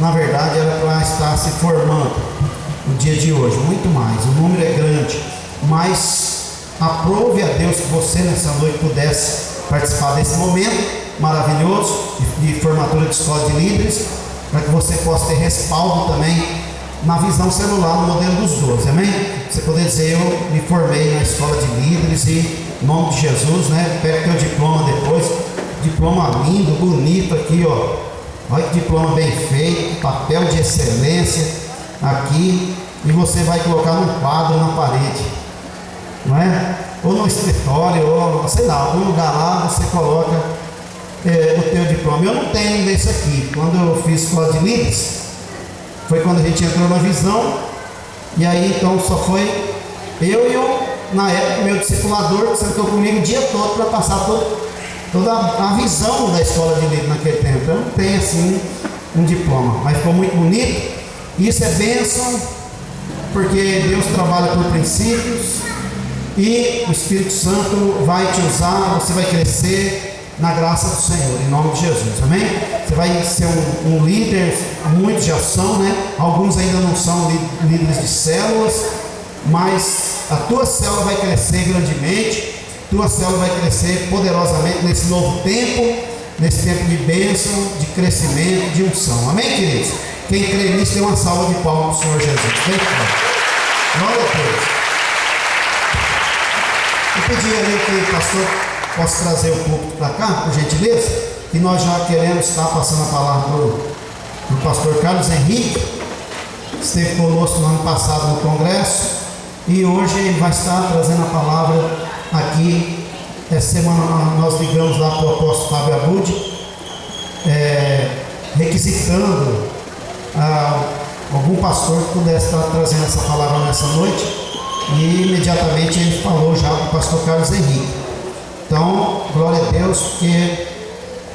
Na verdade, era para estar se formando no dia de hoje, muito mais. O número é grande, mas aprove a Deus que você nessa noite pudesse participar desse momento maravilhoso de formatura de escola de líderes, para que você possa ter respaldo também na visão celular no modelo dos 12, amém? Você poder dizer: eu me formei na escola de líderes e em nome de Jesus, né? Pega teu diploma depois, diploma lindo, bonito aqui, ó. Olha que diploma bem feito, papel de excelência aqui, e você vai colocar num quadro na parede, não é? Ou no escritório, ou sei lá, algum lugar lá você coloca o teu diploma. Eu não tenho desse aqui. Quando eu fiz escola de líderes, foi quando a gente entrou na visão, e aí então só foi eu e na época, meu discipulador, que sentou comigo o dia todo para passar toda a visão da escola de líder naquele tempo. Eu não tenho assim um diploma, mas ficou muito bonito. Isso é bênção, porque Deus trabalha por princípios e o Espírito Santo vai te usar, você vai crescer na graça do Senhor, em nome de Jesus, amém? Você vai ser um líder, muitos já são, né? Alguns ainda não são líderes de células, mas a tua célula vai crescer grandemente, tua célula vai crescer poderosamente nesse novo tempo, nesse tempo de bênção, de crescimento, de unção, amém, queridos? Quem crê nisso, dê uma salva de palmas para o Senhor Jesus. Vem cá. Glória a Deus. Eu pedi ali que o pastor possa trazer o púlpito para cá, por gentileza, e nós já queremos estar passando a palavra para o pastor Carlos Henrique, que esteve conosco no ano passado no congresso, e hoje ele vai estar trazendo a palavra aqui. Essa semana nós ligamos lá para o apóstolo Fábio Abud, requisitando algum pastor que pudesse estar trazendo essa palavra nessa noite, e imediatamente ele falou já com o pastor Carlos Henrique. Então, glória a Deus, porque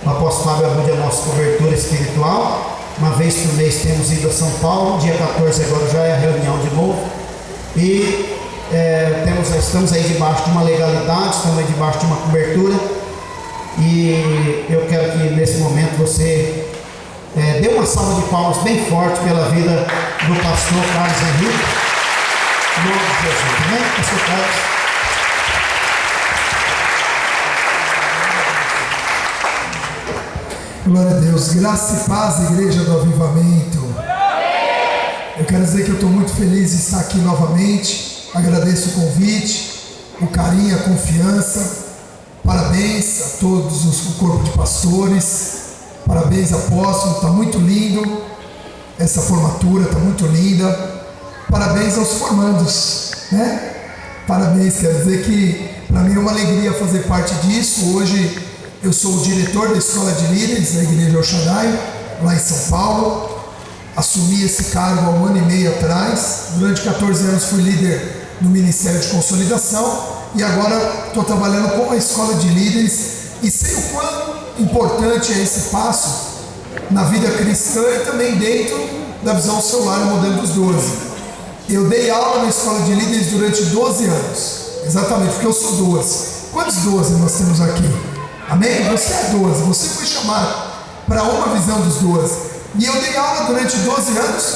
o apóstolo Fábio Abud é a nossa cobertura espiritual. Uma vez por mês temos ido a São Paulo, dia 14 agora já é a reunião de novo, e estamos aí debaixo de uma legalidade, estamos aí debaixo de uma cobertura, e eu quero que nesse momento você dê uma salva de palmas bem forte pela vida do pastor Carlos Henrique, em nome de Jesus, amém? Pastor Carlos. Glória a Deus, graça e paz, igreja do avivamento. Eu quero dizer que eu estou muito feliz de estar aqui novamente. Agradeço o convite, o carinho, a confiança. Parabéns a todos o corpo de pastores. Parabéns, apóstolo, está muito lindo. Essa formatura está muito linda. Parabéns aos formandos, né? Parabéns, quero dizer que para mim é uma alegria fazer parte disso. Hoje eu sou o diretor da Escola de Líderes da Igreja El Shaddai, lá em São Paulo. Assumi esse cargo há 1 ano e meio atrás. Durante 14 anos fui líder no Ministério de Consolidação e agora estou trabalhando com a Escola de Líderes, e sei o quão importante é esse passo na vida cristã e também dentro da visão celular e modelo dos 12. Eu dei aula na Escola de Líderes durante 12 anos, exatamente, porque eu sou 12. Quantos 12 nós temos aqui? Amém? Você é 12, você foi chamado para uma visão dos 12. E eu dei aula durante 12 anos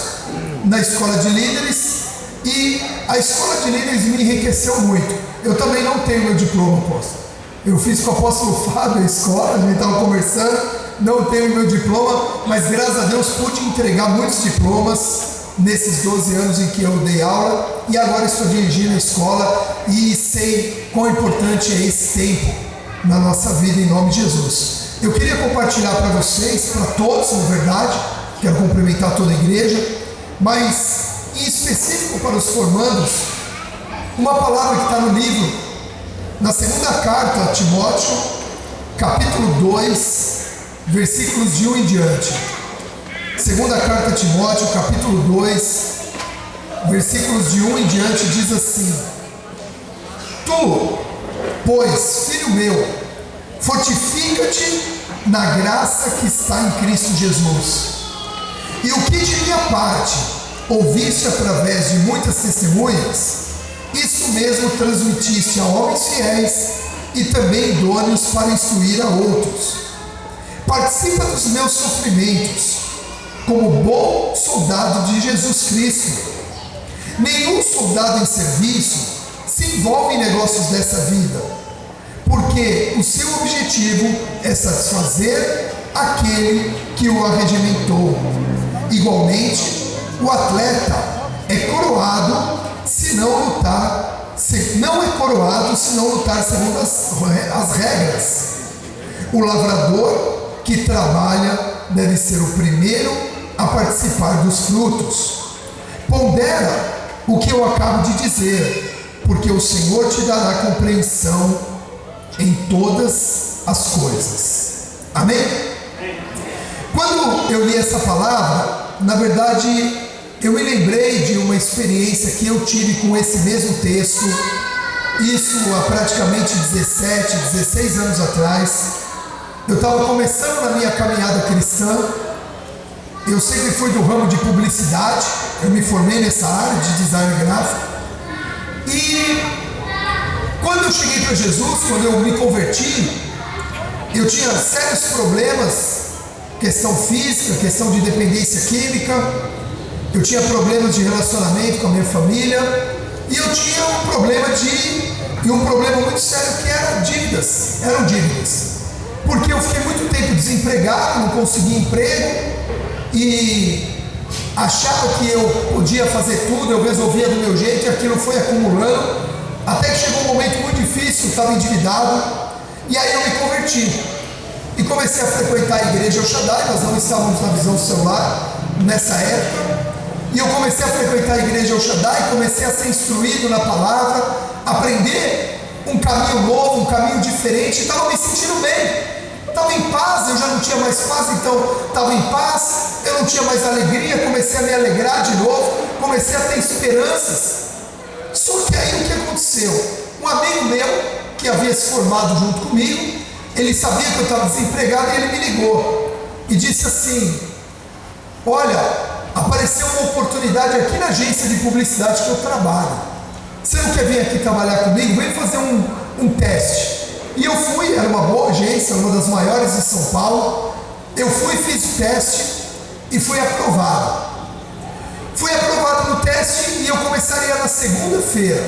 na Escola de Líderes, e a Escola de Líderes me enriqueceu muito. Eu também não tenho meu diploma, apóstolo. Eu fiz com o apóstolo Fábio a escola, a gente estava conversando, não tenho meu diploma, mas graças a Deus pude entregar muitos diplomas nesses 12 anos em que eu dei aula, e agora estou dirigindo a escola e sei quão importante é esse tempo na nossa vida, em nome de Jesus. Eu queria compartilhar para vocês, para todos, na verdade, quero cumprimentar toda a igreja, mas em específico para os formandos, uma palavra que está no livro, na segunda carta a Timóteo, capítulo 2, versículos de 1 em diante. Segunda carta a Timóteo, capítulo 2, versículos de 1 em diante, diz assim: Tu, pois, filho meu, fortifica-te na graça que está em Cristo Jesus. E o que de minha parte ouviste através de muitas testemunhas, isso mesmo transmitiste a homens fiéis e também idôneos para instruir a outros. Participa dos meus sofrimentos, como bom soldado de Jesus Cristo. Nenhum soldado em serviço se envolve em negócios dessa vida, porque o seu objetivo é satisfazer aquele que o arregimentou. Igualmente, o atleta é coroado se não lutar, não é coroado se não lutar segundo as regras. O lavrador que trabalha deve ser o primeiro a participar dos frutos. Pondera o que eu acabo de dizer, porque o Senhor te dará compreensão em todas as coisas. Amém? Quando eu li essa palavra, na verdade, eu me lembrei de uma experiência que eu tive com esse mesmo texto, isso há praticamente 17, 16 anos atrás. Eu estava começando na minha caminhada cristã. Eu sempre fui do ramo de publicidade, eu me formei nessa área de design gráfico. E quando eu cheguei para Jesus, quando eu me converti, eu tinha sérios problemas, questão física, questão de dependência química, eu tinha problemas de relacionamento com a minha família, e eu tinha um problema muito sério que eram dívidas. Porque eu fiquei muito tempo desempregado, não conseguia emprego, e achava que eu podia fazer tudo, eu resolvia do meu jeito, e aquilo foi acumulando, até que chegou um momento muito difícil, eu estava endividado, e aí eu me converti, e comecei a frequentar a igreja El Shaddai. Nós não estávamos na visão celular nessa época, e eu comecei a frequentar a igreja El Shaddai, comecei a ser instruído na palavra, aprender um caminho novo, um caminho diferente, e estava me sentindo bem. Estava em paz, eu já não tinha mais paz, então estava em paz, eu não tinha mais alegria, comecei a me alegrar de novo, comecei a ter esperanças. Só que aí o que aconteceu? Um amigo meu, que havia se formado junto comigo, ele sabia que eu estava desempregado e ele me ligou e disse assim: olha, apareceu uma oportunidade aqui na agência de publicidade que eu trabalho, você não quer vir aqui trabalhar comigo? Vem fazer um teste. E eu fui, era uma boa agência, uma das maiores de São Paulo. Eu fui, fiz o teste e fui aprovado. Fui aprovado no teste e eu começaria na segunda-feira.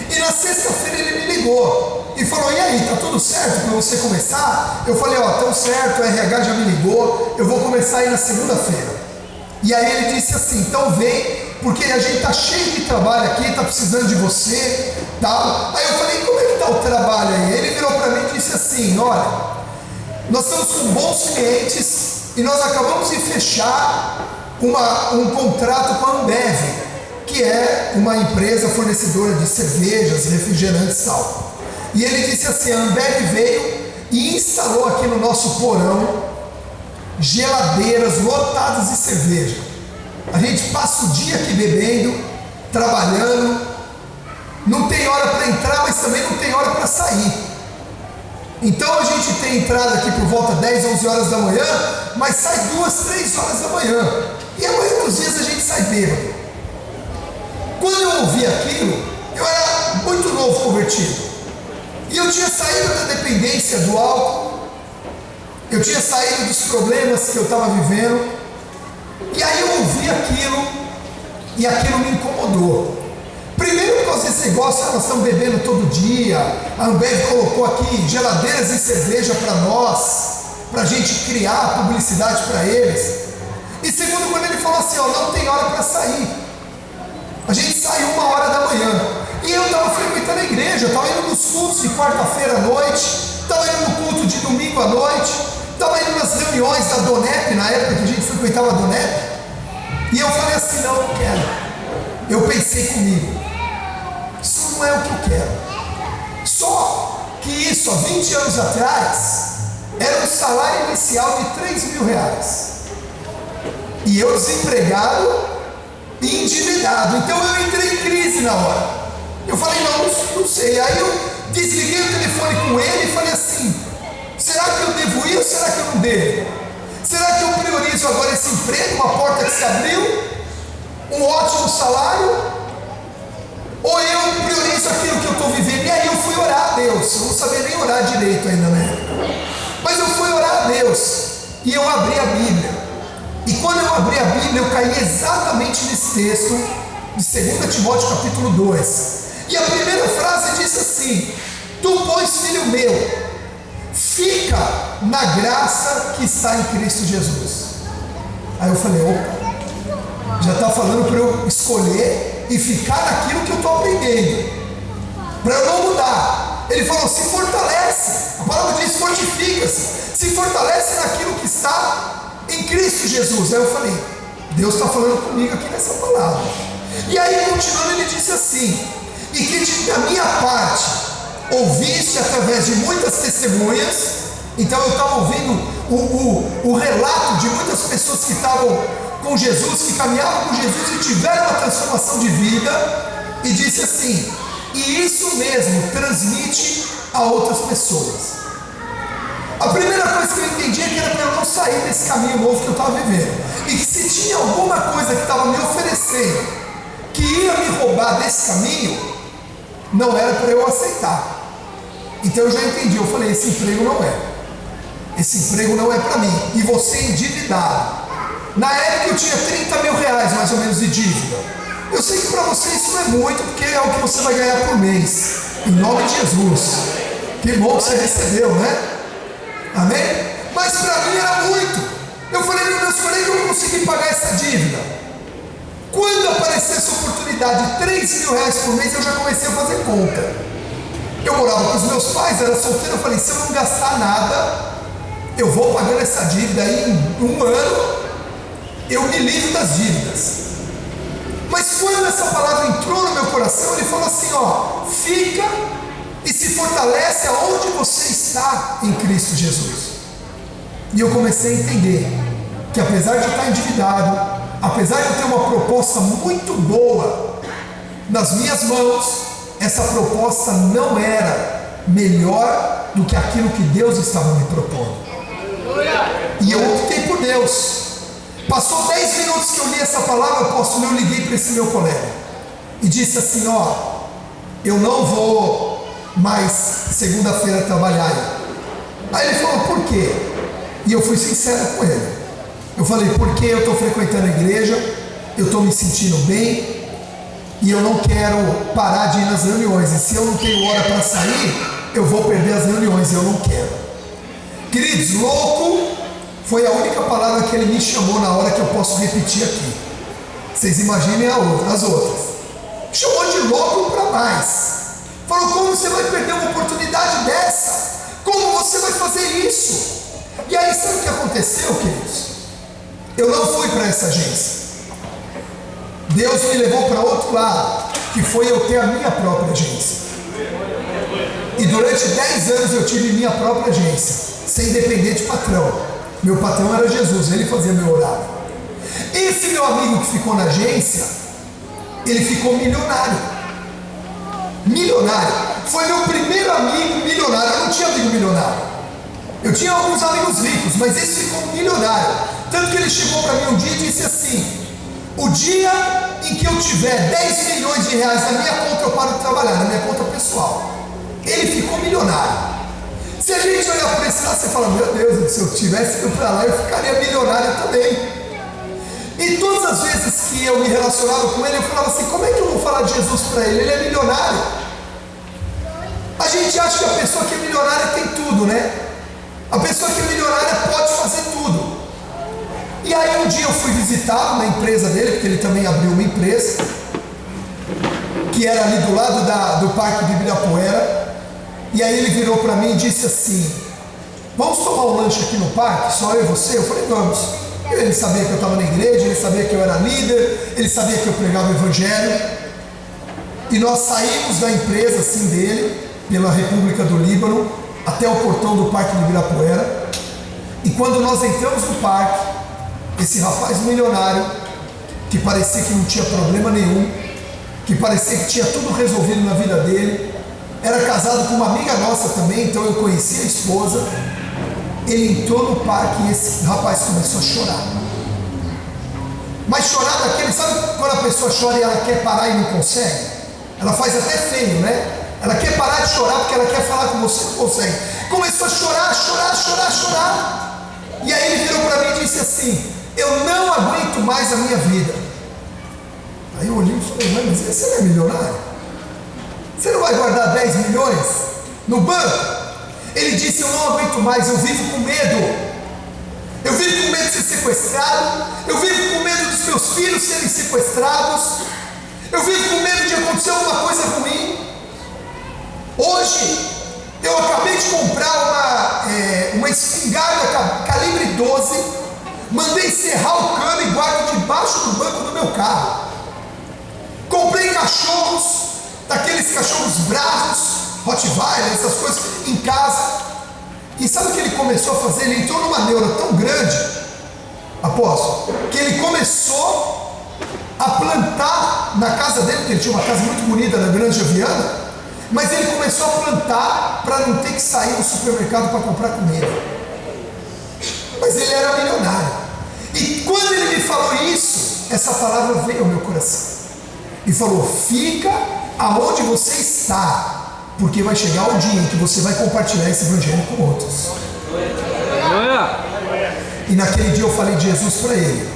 E na sexta-feira ele me ligou e falou: e aí, tá tudo certo para você começar? Eu falei: ó, tão certo, o RH já me ligou, eu vou começar aí na segunda-feira. E aí ele disse assim: então vem, porque a gente tá cheio de trabalho aqui, tá precisando de você, tal. Aí eu falei: como é que tá o trabalho aí? Ele virou para mim e disse assim: olha, nós estamos com bons clientes e nós acabamos de fechar um contrato com a Ambev, que é uma empresa fornecedora de cervejas, refrigerantes e tal. E ele disse assim: a Ambev veio e instalou aqui no nosso porão geladeiras lotadas de cerveja. A gente passa o dia aqui bebendo, trabalhando, não tem hora para entrar, mas também não tem hora para sair. Então a gente tem entrado aqui por volta 10, 11 horas da manhã, mas sai 2, 3 horas da manhã. E a maioria dos dias a gente sai bêbado. Quando eu ouvi aquilo, eu era muito novo convertido. E eu tinha saído da dependência do álcool, eu tinha saído dos problemas que eu estava vivendo. E aí eu ouvi aquilo, e aquilo me incomodou. Primeiro, por causa desse negócio, nós estamos bebendo todo dia. A Ambev colocou aqui geladeiras e cerveja para nós, para a gente criar publicidade para eles. E segundo, quando ele falou assim: ó, não tem hora para sair. A gente saiu 1h da manhã. E eu estava frequentando a igreja, estava indo nos cultos de quarta-feira à noite, estava indo no culto de domingo à noite, estava indo nas reuniões da Donep, na época que a gente frequentava a Donep. E eu falei assim: não, eu não quero. Eu pensei comigo: isso não é o que eu quero. Só que isso, há 20 anos atrás, era um salário inicial de R$3.000. E eu desempregado e endividado. Então eu entrei em crise na hora. Eu falei: não sei. Aí eu desliguei o telefone com ele e falei assim: será que eu devo ir ou será que eu não devo? Será que eu priorizo agora esse emprego, uma porta que se abriu, um ótimo salário, ou eu priorizo aquilo que eu estou vivendo? E aí eu fui orar a Deus. Eu não sabia nem orar direito ainda na época, mas eu fui orar a Deus e eu abri a Bíblia. E quando eu abri a Bíblia, eu caí exatamente nesse texto de 2 Timóteo capítulo 2. E a primeira frase diz assim: tu, pois, filho meu, fica na graça que está em Cristo Jesus. Aí eu falei, opa, já está falando para eu escolher e ficar naquilo que eu estou aprendendo, para eu não mudar. Ele falou, se fortalece, a palavra diz fortifica-se, se fortalece naquilo que está em Cristo Jesus. Aí eu falei, Deus está falando comigo aqui nessa palavra. E aí continuando ele disse assim: e que da minha parte ouviste através de muitas testemunhas. Então eu estava ouvindo o relato de muitas pessoas que estavam com Jesus, que caminhavam com Jesus e tiveram uma transformação de vida, e disse assim: e isso mesmo transmite a outras pessoas. A primeira coisa que eu entendi é que era para eu não sair desse caminho novo que eu estava vivendo, e que se tinha alguma coisa que estava me oferecendo que ia me roubar desse caminho, não era para eu aceitar. Então eu já entendi, eu falei, esse emprego não é. Esse emprego não é para mim. E você endividado. Na época eu tinha 30 mil reais mais ou menos de dívida. Eu sei que para você isso não é muito, porque é o que você vai ganhar por mês. Em nome de Jesus. Que bom que você recebeu, né? Amém? Mas para mim era muito. Eu falei, meu Deus, falei que eu não consegui pagar essa dívida. Quando apareceu essa oportunidade de 3 mil reais por mês, eu já comecei a fazer conta. Eu morava com os meus pais, era solteiro. Eu falei, se eu não gastar nada, eu vou pagando essa dívida aí em um ano, eu me livro das dívidas. Mas quando essa palavra entrou no meu coração, ele falou assim, ó, fica e se fortalece aonde você está em Cristo Jesus. E eu comecei a entender que apesar de estar endividado, apesar de eu ter uma proposta muito boa nas minhas mãos, essa proposta não era melhor do que aquilo que Deus estava me propondo. E eu optei por Deus. Passou 10 minutos que eu li essa palavra, apóstolo, eu liguei para esse meu colega e disse assim, ó, eu não vou mais segunda-feira trabalhar. Aí ele falou, por quê? E eu fui sincero com ele. Eu falei, porque eu estou frequentando a igreja, eu estou me sentindo bem e eu não quero parar de ir nas reuniões. E se eu não tenho hora para sair, eu vou perder as reuniões e eu não quero. Queridos, louco foi a única palavra que ele me chamou na hora que eu posso repetir aqui. Vocês imaginem as outras. Chamou de louco para mais. Falou, como você vai perder uma oportunidade dessa? Como você vai fazer isso? E aí sabe o que aconteceu, queridos? Eu não fui para essa agência. Deus me levou para outro lado, que foi eu ter a minha própria agência. E durante 10 anos eu tive minha própria agência, sem depender de patrão. Meu patrão era Jesus, ele fazia meu horário. Esse meu amigo que ficou na agência, ele ficou milionário. Milionário. Foi meu primeiro amigo milionário. Eu não tinha amigo milionário. Eu tinha alguns amigos ricos, mas esse ficou milionário. Tanto que ele chegou para mim um dia e disse assim: o dia em que eu tiver 10 milhões de reais na minha conta, eu paro de trabalhar, na minha conta pessoal. Ele ficou milionário. Se a gente olhar por esse lado, você fala, meu Deus, se eu tivesse ido para lá, eu ficaria milionário também. E todas as vezes que eu me relacionava com ele, eu falava assim, como é que eu vou falar de Jesus para ele? Ele é milionário. A gente acha que a pessoa que é milionária tem tudo, né? A pessoa que é milionária pode fazer tudo. E aí um dia eu fui visitá-lo na empresa dele, porque ele também abriu uma empresa, que era ali do lado do Parque de Ibirapuera. E aí ele virou para mim e disse assim, vamos tomar um lanche aqui no parque, só eu e você? Eu falei, vamos. Ele sabia que eu estava na igreja, ele sabia que eu era líder, ele sabia que eu pregava o evangelho. E nós saímos da empresa assim dele, pela República do Líbano, até o portão do Parque de Ibirapuera. E quando nós entramos no parque, esse rapaz milionário, que parecia que não tinha problema nenhum, que parecia que tinha tudo resolvido na vida dele, era casado com uma amiga nossa também, então eu conhecia a esposa. Ele entrou no parque e esse rapaz começou a chorar. Mas chorar daquele, sabe quando a pessoa chora e ela quer parar e não consegue? Ela faz até feio, né? Ela quer parar de chorar porque ela quer falar com você, não consegue. Começou a chorar. E aí ele virou para mim e disse assim, eu não aguento mais a minha vida. Aí eu olhei e falei, mas você não é milionário? Você não vai guardar 10 milhões no banco? Ele disse, eu não aguento mais, eu vivo com medo. Eu vivo com medo de ser sequestrado, eu vivo com medo dos meus filhos serem sequestrados, eu vivo com medo de acontecer alguma coisa ruim. Hoje, eu acabei de comprar uma espingarda calibre 12, mandei serrar o cano e guardo debaixo do banco do meu carro. Comprei cachorros, daqueles cachorros bravos, Rottweiler, essas coisas, em casa. E sabe o que ele começou a fazer? Ele entrou numa neura tão grande, apóstolo, que ele começou a plantar na casa dele, porque ele tinha uma casa muito bonita na Granja Viana, mas ele começou a plantar para não ter que sair do supermercado para comprar comida. Mas ele era milionário. E quando ele me falou isso, essa palavra veio ao meu coração. E falou, fica aonde você está, porque vai chegar o dia em que você vai compartilhar esse evangelho com outros. E naquele dia eu falei de Jesus para ele.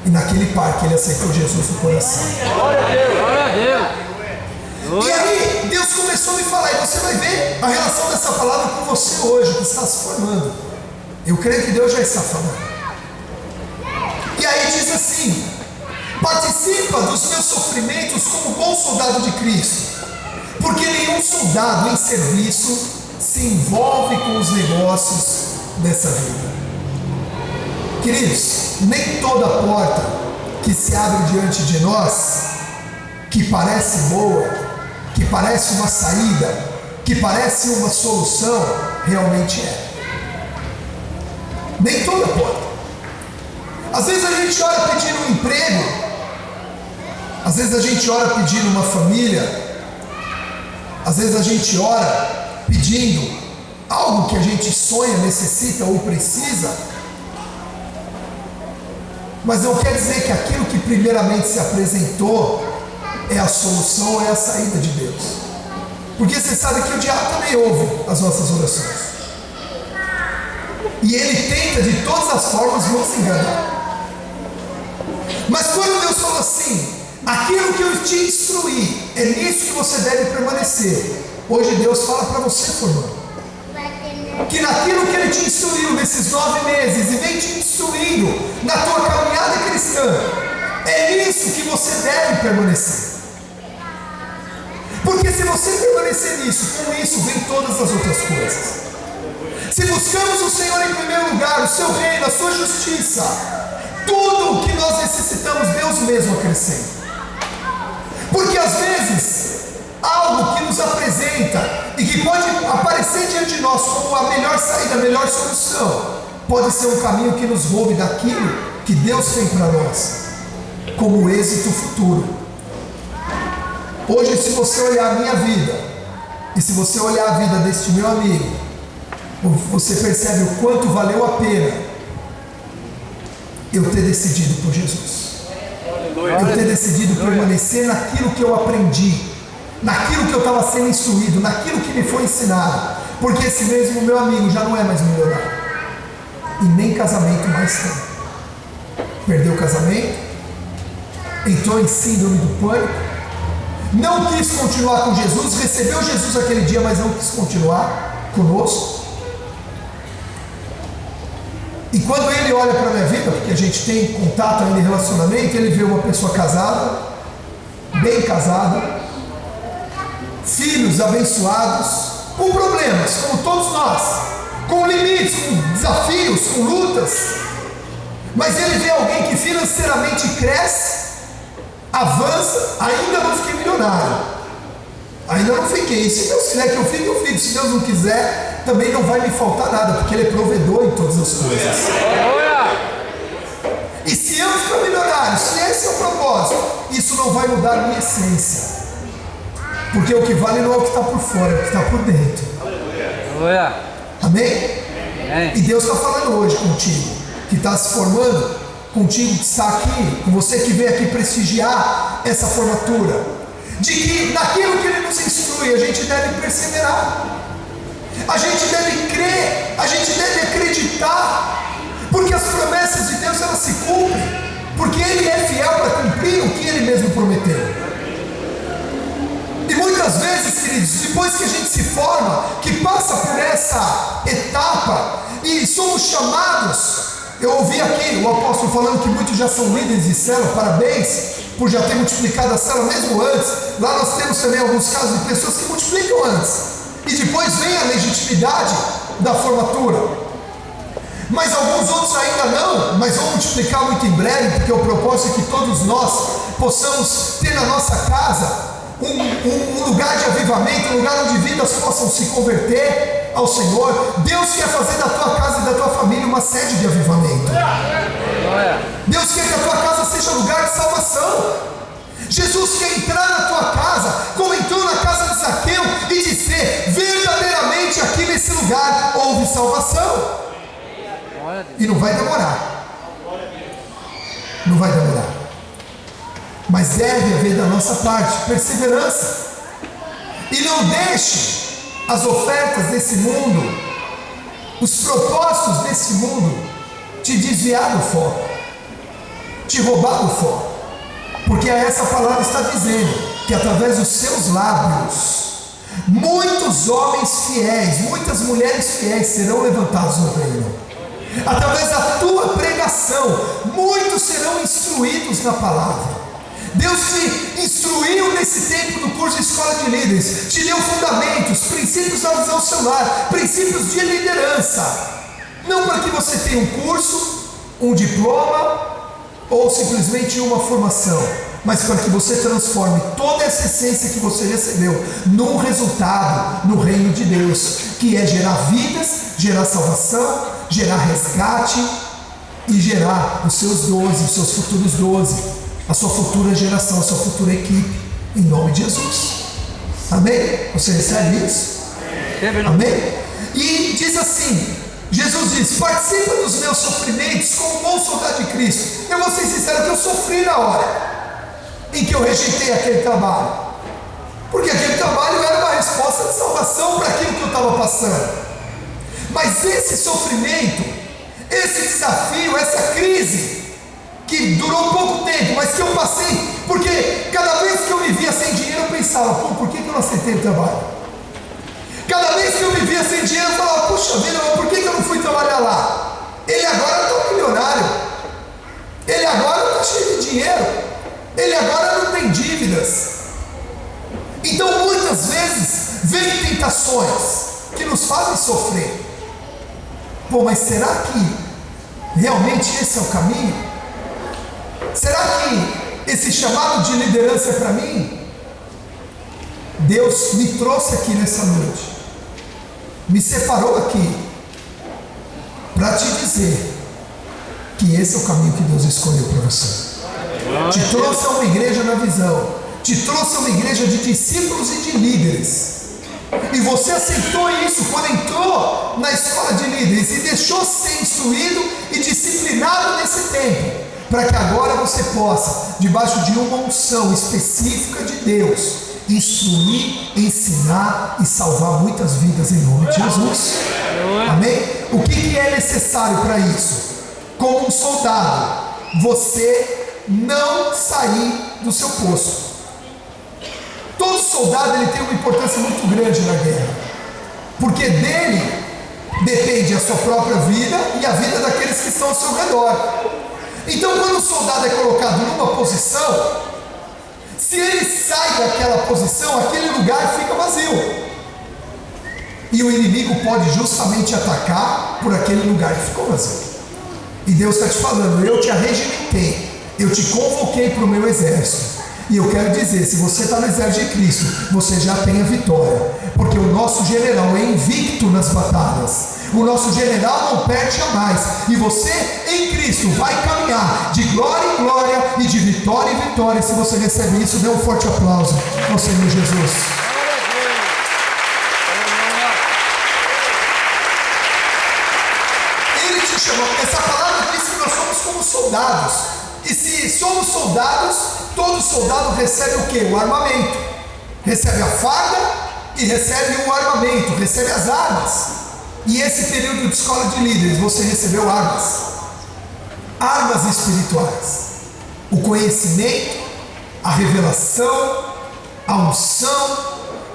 E naquele parque ele aceitou Jesus no coração. Glória a Deus, glória a Deus. E aí Deus começou a me falar, e você vai ver a relação dessa palavra com você hoje, que está se formando. Eu creio que Deus já está falando. E aí diz assim, participa dos meus sofrimentos como bom soldado de Cristo, porque nenhum soldado em serviço se envolve com os negócios dessa vida. Queridos, nem toda porta que se abre diante de nós, que parece boa, que parece uma saída, que parece uma solução, realmente é. Nem toda porta. Às vezes a gente ora pedindo um emprego, às vezes a gente ora pedindo uma família, às vezes a gente ora pedindo algo que a gente sonha, necessita ou precisa, mas não quer dizer que aquilo que primeiramente se apresentou é a solução, é a saída de Deus. Porque você sabe que o diabo também ouve as nossas orações. E ele tenta de todas as formas nos enganar. Mas quando Deus falou assim, aquilo que eu te instruí, é nisso que você deve permanecer. Hoje Deus fala para você, formando, que naquilo que Ele te instruiu nesses 9 meses e vem te instruindo na tua caminhada cristã, é nisso que você deve permanecer. Porque se você permanecer nisso, com isso vem todas as outras coisas. Se buscamos o Senhor em primeiro lugar, o seu reino, a sua justiça, tudo o que nós necessitamos, Deus mesmo acrescenta. Porque às vezes, algo que nos apresenta e que pode aparecer diante de nós como a melhor saída, a melhor solução, pode ser um caminho que nos roube daquilo que Deus tem para nós, como o êxito futuro. Hoje, se você olhar a minha vida, e se você olhar a vida deste meu amigo, você percebe o quanto valeu a pena eu ter decidido por Jesus. Eu ter decidido permanecer naquilo que eu aprendi, naquilo que eu estava sendo instruído, naquilo que me foi ensinado. Porque esse mesmo meu amigo já não é mais milionário, e nem casamento mais tem. Perdeu o casamento, entrou em síndrome do pânico, não quis continuar com Jesus, recebeu Jesus aquele dia, mas não quis continuar conosco. E quando ele olha para a minha vida, porque a gente tem contato ainda em relacionamento, ele vê uma pessoa casada, bem casada, filhos abençoados, com problemas, como todos nós, com limites, com desafios, com lutas, mas ele vê alguém que financeiramente cresce, avança. Ainda não fiquei milionário, ainda não fiquei. Se Deus quiser que eu fique, eu fico. Se Deus não quiser, também não vai me faltar nada, porque Ele é provedor em todas as coisas. E se eu ficar milionário, se esse é o propósito, isso não vai mudar a minha essência, porque o que vale não é o que está por fora, é o que está por dentro. Amém? E Deus está falando hoje contigo, que está se formando, contigo que está aqui, com você que veio aqui prestigiar essa formatura, de que naquilo que Ele nos instrui, a gente deve perseverar, a gente deve crer, a gente deve acreditar, Porque as promessas de Deus, elas se cumprem, porque Ele é fiel para cumprir o que Ele mesmo prometeu. E muitas vezes, queridos, depois que a gente se forma, que passa por essa etapa e somos chamados, eu ouvi aqui o apóstolo falando que muitos já são líderes de célula, parabéns por já ter multiplicado a célula mesmo antes. Lá nós temos também alguns casos de pessoas que multiplicam antes, e depois vem a legitimidade da formatura. Mas alguns outros ainda não, mas vão multiplicar muito em breve, porque o propósito é que todos nós possamos ter na nossa casa um lugar de avivamento, um lugar onde vidas possam se converter ao Senhor. Deus quer fazer da tua casa e da tua família uma sede de avivamento. Deus quer que a tua casa seja lugar de salvação. Jesus quer entrar na tua casa, como entrou na casa de Zaqueu, e dizer: verdadeiramente aqui nesse lugar houve salvação. E não vai demorar. Não vai demorar. Mas deve haver da nossa parte perseverança. E não deixe as ofertas desse mundo, os propósitos desse mundo, te desviar do foco, te roubar do foco. Porque essa palavra está dizendo que através dos seus lábios, muitos homens fiéis, muitas mulheres fiéis serão levantados no reino. Através da tua pregação, muitos serão instruídos na palavra. Deus te instruiu nesse tempo do curso de Escola de Líderes, te deu fundamentos, princípios da visão celular, princípios de liderança, não para que você tenha um curso, um diploma ou simplesmente uma formação, mas para que você transforme toda essa essência que você recebeu num resultado no reino de Deus, que é gerar vidas, gerar salvação, gerar resgate e gerar os seus 12, os seus futuros 12, a sua futura geração, a sua futura equipe, em nome de Jesus. Amém? Você recebe isso? Amém? E diz assim, Jesus diz: participa dos meus sofrimentos como bom soldado de Cristo. Eu vou ser sincero que eu sofri na hora em que eu rejeitei aquele trabalho, porque aquele trabalho era uma resposta de salvação para aquilo que eu estava passando. Mas esse sofrimento, esse desafio, essa crise que durou pouco tempo, mas que eu passei, porque cada vez que eu me via sem dinheiro, eu pensava: por que eu não aceitei o trabalho? Cada vez que eu me via sem dinheiro, eu falava: puxa vida, mas por que eu não fui trabalhar lá? Ele agora está milionário, ele agora está cheio de dinheiro, ele agora não tem dívidas. Então muitas vezes vem tentações que nos fazem sofrer. Mas será que realmente esse é o caminho? Será que esse chamado de liderança é para mim? Deus me trouxe aqui nessa noite, me separou aqui para te dizer que esse é o caminho que Deus escolheu para você. Te trouxe a uma igreja na visão, te trouxe a uma igreja de discípulos e de líderes, e você aceitou isso quando entrou na escola de líderes e deixou ser instruído e disciplinado nesse tempo, para que agora você possa, debaixo de uma unção específica de Deus, instruir, ensinar e salvar muitas vidas em nome de Jesus. Amém? O que é necessário para isso? Como um soldado, você não sair do seu posto. Todo soldado ele tem uma importância muito grande na guerra, porque dele depende a sua própria vida e a vida daqueles que estão ao seu redor. Então, quando o soldado é colocado numa posição, se ele sai daquela posição, aquele lugar fica vazio, e o inimigo pode justamente atacar por aquele lugar que ficou vazio. E Deus está te falando: eu te arregimentei, eu te convoquei para o meu exército. E eu quero dizer, se você está no exército de Cristo, você já tem a vitória, porque o nosso general é invicto nas batalhas. O nosso general não perde jamais, e você em Cristo vai caminhar de glória em glória e de vitória em vitória. Se você recebe isso, dê um forte aplauso ao Senhor Jesus. Ele te chamou. Essa palavra diz que nós somos como soldados, e se somos soldados, todo soldado recebe o que? O armamento, recebe a farda e recebe o armamento, recebe as armas. E esse período de escola de líderes, você recebeu armas. armas espirituais: o conhecimento, a revelação, a unção,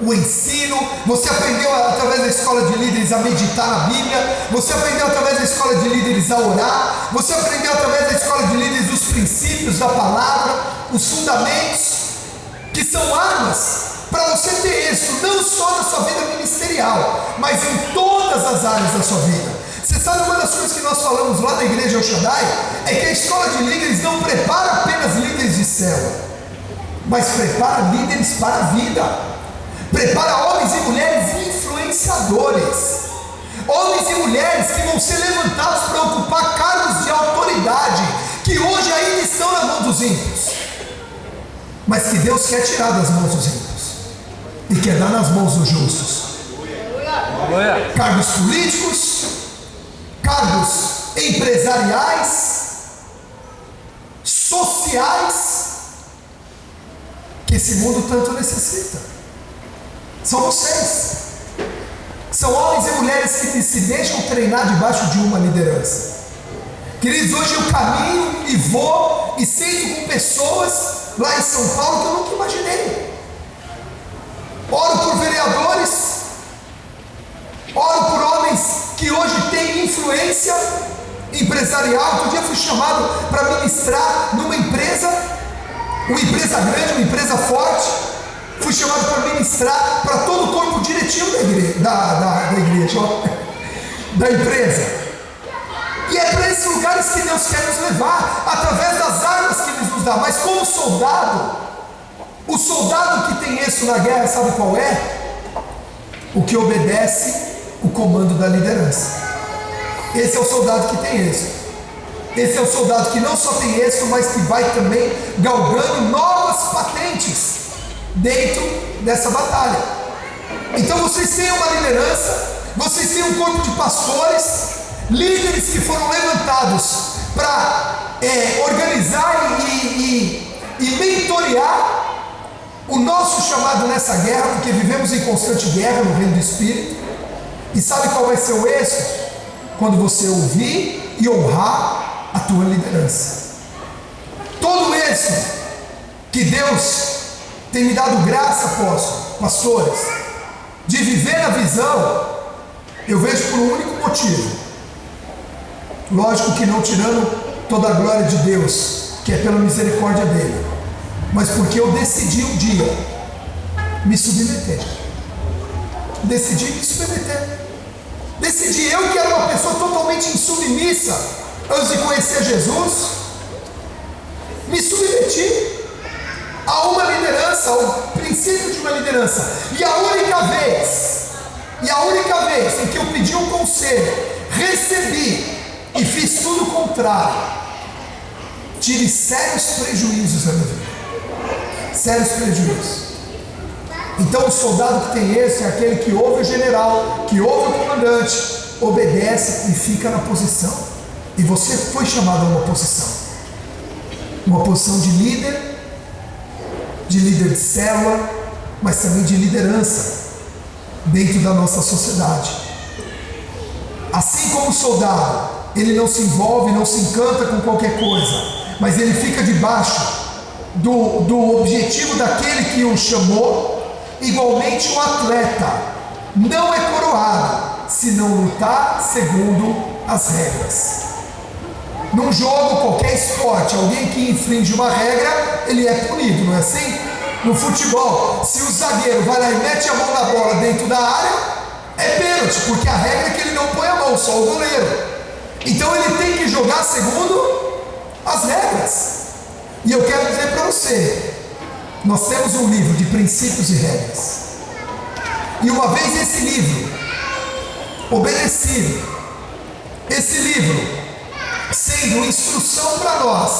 o ensino. Você aprendeu através da escola de líderes a meditar na Bíblia, você aprendeu através da escola de líderes a orar, você aprendeu através da escola de líderes os princípios da palavra, os fundamentos, que são armas para você ter êxito, não só na sua vida ministerial, mas em todas as áreas da sua vida. Você sabe, uma das coisas que nós falamos lá na igreja El Shaddai é que a escola de líderes não prepara apenas líderes de célula, mas prepara líderes para a vida, prepara homens e mulheres influenciadores, homens e mulheres que vão ser levantados para ocupar cargos de autoridade, que hoje ainda estão na mão dos ímpios, mas que Deus quer tirar das mãos dos ímpios e quer dar nas mãos dos justos. Cargos políticos, cargos empresariais, sociais, que esse mundo tanto necessita. São vocês. São homens e mulheres que se deixam treinar debaixo de uma liderança. Queridos, hoje eu caminho e vou e sento com pessoas lá em São Paulo que eu nunca imaginei. Oro por vereadores, oro por homens que hoje têm influência empresarial. Outro dia fui chamado para ministrar numa empresa, uma empresa grande, uma empresa forte. Fui chamado para ministrar para todo o corpo diretivo da igreja, da empresa. E é para esses lugares que Deus quer nos levar, através das armas que Ele nos dá. Mas como soldado, o soldado que tem êxito na guerra, sabe qual é? O que obedece o comando da liderança. Esse é o soldado que tem êxito. Esse é o soldado que não só tem êxito, mas que vai também galgando novas patentes dentro dessa batalha. Então vocês têm uma liderança, vocês têm um corpo de pastores, líderes que foram levantados para organizar e mentorear o nosso chamado nessa guerra, porque vivemos em constante guerra no reino do Espírito. E sabe qual vai ser o êxito? Quando você ouvir e honrar a tua liderança. Todo o êxito que Deus tem me dado graça, apóstolo, pastores, de viver na visão, eu vejo por um único motivo. Lógico que não tirando toda a glória de Deus, que é pela misericórdia dele, mas porque eu decidi um dia me submeter. Decidi me submeter. Decidi, eu que era uma pessoa totalmente insubmissa antes de conhecer Jesus, me submeti a uma liderança, ao princípio de uma liderança. E a única vez em que eu pedi um conselho, recebi e fiz tudo o contrário, tive sérios prejuízos na minha vida. Sérios prejuízos. Então o soldado que tem esse é aquele que ouve o general, que ouve o comandante, obedece e fica na posição. E você foi chamado a uma posição de líder de célula, mas também de liderança dentro da nossa sociedade. Assim como o soldado, ele não se envolve, não se encanta com qualquer coisa, mas ele fica debaixo do objetivo daquele que o chamou. Igualmente o atleta não é coroado se não lutar segundo as regras. Num jogo, qualquer esporte, alguém que infringe uma regra, ele é punido, não é assim? No futebol, se o zagueiro vai lá e mete a mão na bola dentro da área, é pênalti, porque a regra é que ele não põe a mão, só o goleiro. Então ele tem que jogar segundo as regras. E eu quero dizer para você, nós temos um livro de princípios e regras. E uma vez esse livro obedecido, esse livro sendo instrução para nós,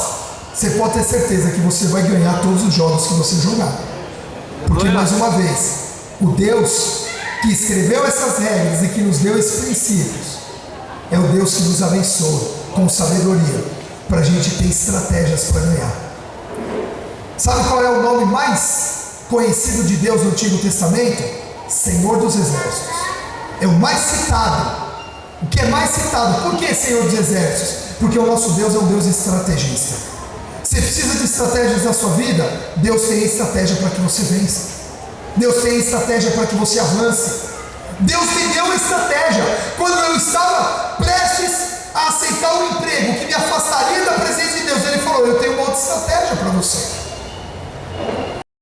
você pode ter certeza que você vai ganhar todos os jogos que você jogar. Porque mais uma vez, o Deus que escreveu essas regras e que nos deu esses princípios é o Deus que nos abençoa com sabedoria para a gente ter estratégias para ganhar. Sabe qual é o nome mais conhecido de Deus no Antigo Testamento? Senhor dos Exércitos. É o mais citado. O que é mais citado? Por que Senhor dos Exércitos? Porque o nosso Deus é um Deus estrategista. Você precisa de estratégias na sua vida? Deus tem estratégia para que você vença. Deus tem estratégia para que você avance. Deus te deu estratégia.